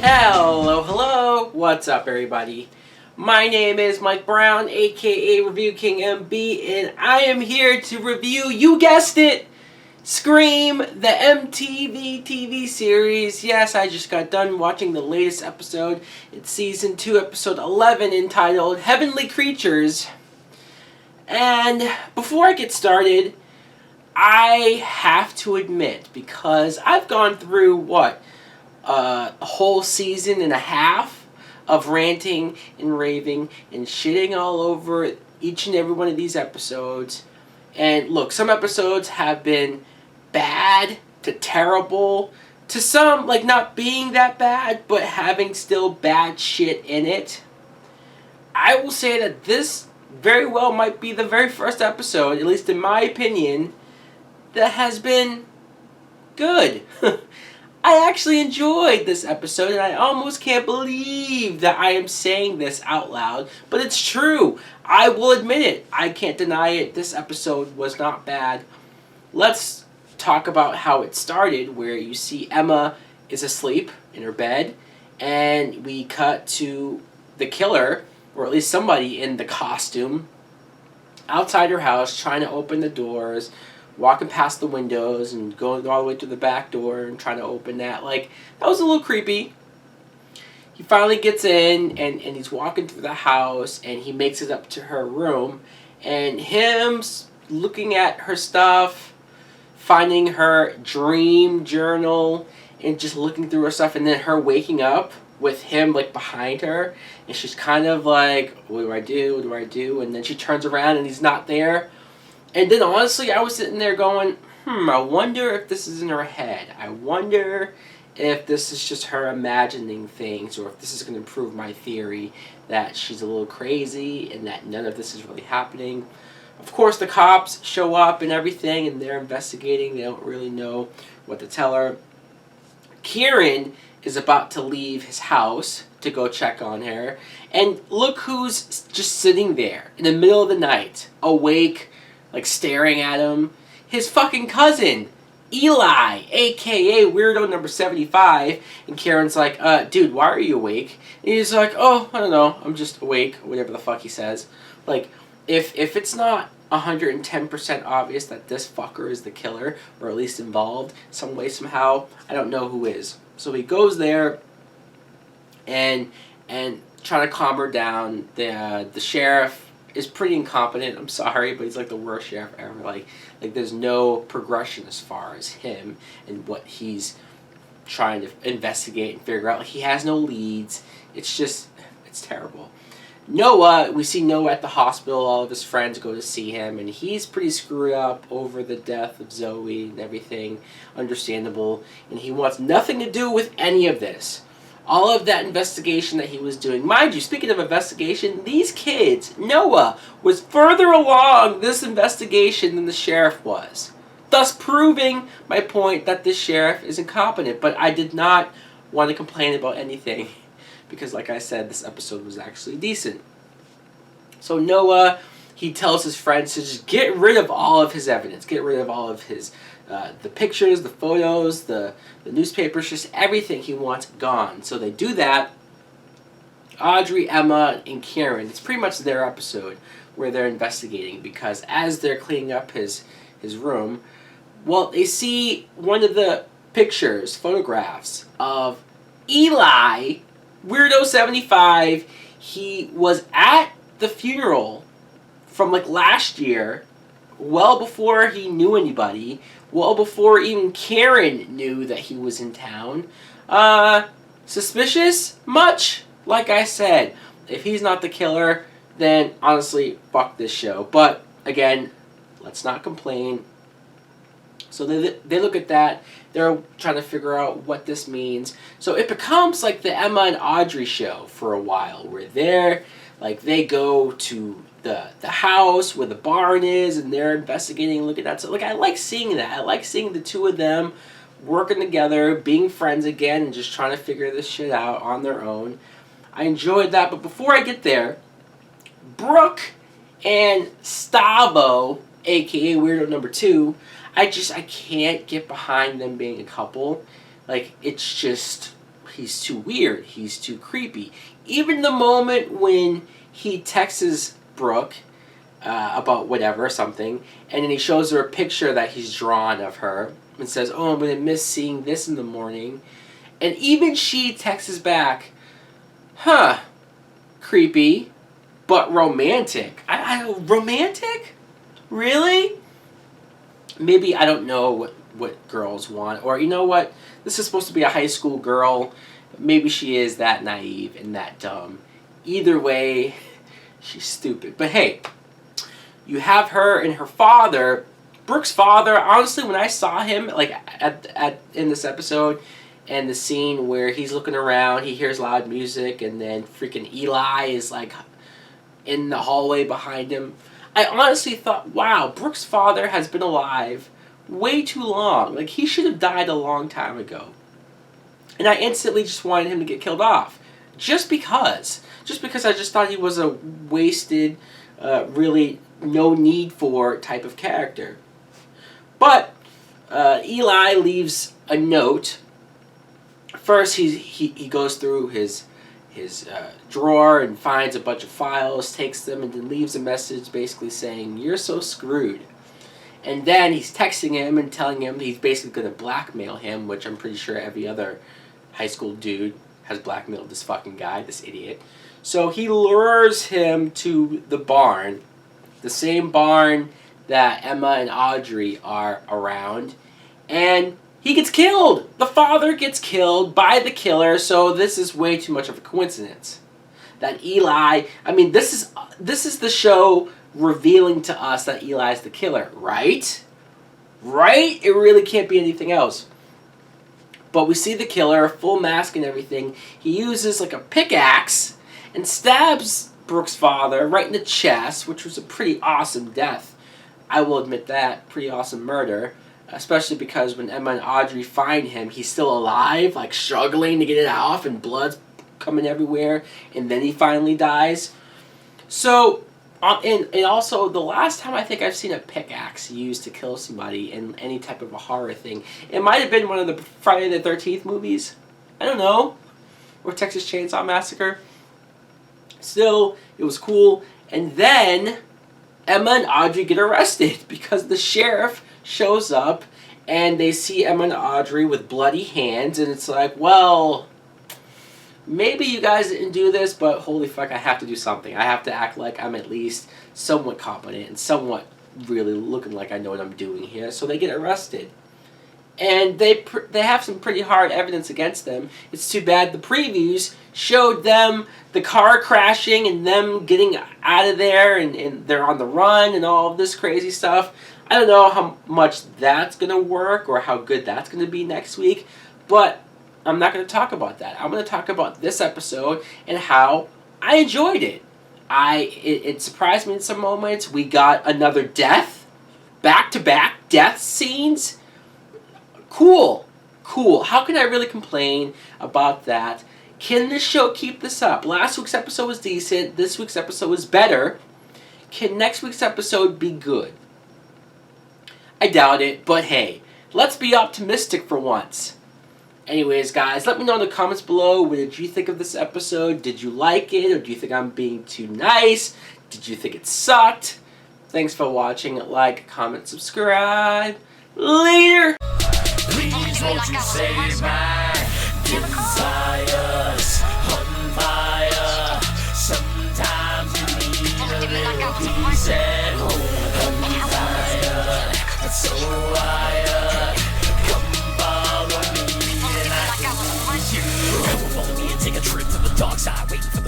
Hello, what's up everybody? My name is Mike Brown, aka ReviewKingMB, and I am here to review, you guessed it, Scream, the MTV TV series. Yes, I just got done watching the latest episode. It's season 2, episode 11, entitled Heavenly Creatures. And before I get started, I have to admit, because I've gone through, a whole season and a half of ranting and raving and shitting all over each and every one of these episodes. And look, some episodes have been bad to terrible to some, like, not being that bad, but having still bad shit in it. I will say that this very well might be the very first episode, at least in my opinion, that has been good. I actually enjoyed this episode, and I almost can't believe that I am saying this out loud, but it's true. I will admit it. I can't deny it. This episode was not bad. Let's talk about how it started, where you see Emma is asleep in her bed, and we cut to the killer, or at least somebody in the costume, outside her house trying to open the doors, walking past the windows and going all the way to the back door and trying to open that. Like, that was a little creepy. He finally gets in and he's walking through the house and he makes it up to her room, and him looking at her stuff, finding her dream journal and just looking through her stuff, and then her waking up with him like behind her, and she's kind of like, what do I do? What do I do? And then she turns around and he's not there. And then honestly, I was sitting there going, I wonder if this is in her head. I wonder if this is just her imagining things, or if this is going to prove my theory that she's a little crazy and that none of this is really happening. Of course, the cops show up and everything, and they're investigating. They don't really know what to tell her. Kieran is about to leave his house to go check on her. And look who's just sitting there in the middle of the night, awake, like staring at him. His fucking cousin, Eli, aka Weirdo number 75. And Karen's like, dude, why are you awake? And he's like, oh, I don't know, I'm just awake, whatever the fuck he says. Like, if it's not 110% obvious that this fucker is the killer, or at least involved some way, somehow, I don't know who is. So he goes there and trying to calm her down. The sheriff is pretty incompetent, I'm sorry, but he's like the worst sheriff ever. Like there's no progression as far as him and what he's trying to investigate and figure out. Like, he has no leads. It's terrible. Noah, we see Noah at the hospital. All of his friends go to see him, and he's pretty screwed up over the death of Zoe and everything. Understandable. And he wants nothing to do with any of this. All of that investigation that he was doing. Mind you, speaking of investigation, these kids, Noah, was further along this investigation than the sheriff was. Thus proving my point that this sheriff is incompetent. But I did not want to complain about anything, because like I said, this episode was actually decent. So Noah, he tells his friends to just get rid of all of his evidence. Get rid of all of his the pictures, the photos, the newspapers, just everything he wants gone. So they do that. Audrey, Emma, and Kieran, it's pretty much their episode where they're investigating, because as they're cleaning up his room, well, they see one of the pictures, photographs of Eli, Weirdo 75. He was at the funeral from like last year, well before he knew anybody, well before even Karen knew that he was in town. Suspicious? Much? Like I said, if he's not the killer, then honestly, fuck this show. But again, let's not complain. So they look at that. They're trying to figure out what this means. So it becomes like the Emma and Audrey show for a while, where they go to the house where the barn is, and they're investigating, looking at. So like, I like seeing that. I like seeing the two of them working together, being friends again, and just trying to figure this shit out on their own. I enjoyed that. But before I get there, Brooke and Stavo, aka Weirdo number 2, I can't get behind them being a couple. Like, it's just, he's too weird. He's too creepy. Even the moment when he texts Brooke about whatever, something, and then he shows her a picture that he's drawn of her and says, "Oh, I'm going to miss seeing this in the morning." And even she texts back, "Huh, creepy, but romantic." Romantic? Really? Maybe I don't know what girls want. Or you know what? This is supposed to be a high school girl. Maybe she is that naive and that dumb. Either way, she's stupid. But hey, you have her and her father. Brooke's father, honestly, when I saw him like in this episode, and the scene where he's looking around, he hears loud music, and then freaking Eli is like in the hallway behind him. I honestly thought, wow, Brooke's father has been alive way too long. Like, he should have died a long time ago. And I instantly just wanted him to get killed off. Just because. Just because I just thought he was a wasted, really no need for type of character. But Eli leaves a note. First, he goes through his drawer and finds a bunch of files, takes them, and then leaves a message basically saying, "You're so screwed." And then he's texting him and telling him he's basically going to blackmail him, which I'm pretty sure every other high school dude has blackmailed this fucking guy, this idiot. So he lures him to the barn, the same barn that Emma and Audrey are around, and he gets killed. The father gets killed by the killer, so this is way too much of a coincidence. That Eli, I mean, this is the show revealing to us that Eli's the killer, right? Right? It really can't be anything else. But we see the killer, full mask and everything. He uses like a pickaxe and stabs Brooke's father right in the chest, which was a pretty awesome death. I will admit that. Pretty awesome murder. Especially because when Emma and Audrey find him, he's still alive, like struggling to get it off, and blood's coming everywhere, and then he finally dies. So, and also, the last time I think I've seen a pickaxe used to kill somebody in any type of a horror thing, it might have been one of the Friday the 13th movies. I don't know. Or Texas Chainsaw Massacre. Still, it was cool. And then Emma and Audrey get arrested because the sheriff shows up and they see Emma and Audrey with bloody hands, and it's like, well, maybe you guys didn't do this, but holy fuck, I have to do something. I have to act like I'm at least somewhat competent and somewhat really looking like I know what I'm doing here. So they get arrested. And they have some pretty hard evidence against them. It's too bad the previews showed them the car crashing and them getting out of there, and they're on the run and all of this crazy stuff. I don't know how much that's going to work or how good that's going to be next week, but I'm not going to talk about that. I'm going to talk about this episode and how I enjoyed it. It surprised me in some moments. We got another death, back-to-back death scenes. Cool. How can I really complain about that? Can this show keep this up? Last week's episode was decent. This week's episode was better. Can next week's episode be good? I doubt it, but hey, let's be optimistic for once. Anyways, guys, let me know in the comments below, what did you think of this episode? Did you like it, or do you think I'm being too nice? Did you think it sucked? Thanks for watching. Like, comment, subscribe. Later! Please won't you save my desires on fire? Sometimes you need a little peace at home on fire. So wired, come follow me and I can lose you. Come follow me and take a trip to the dark side, waiting for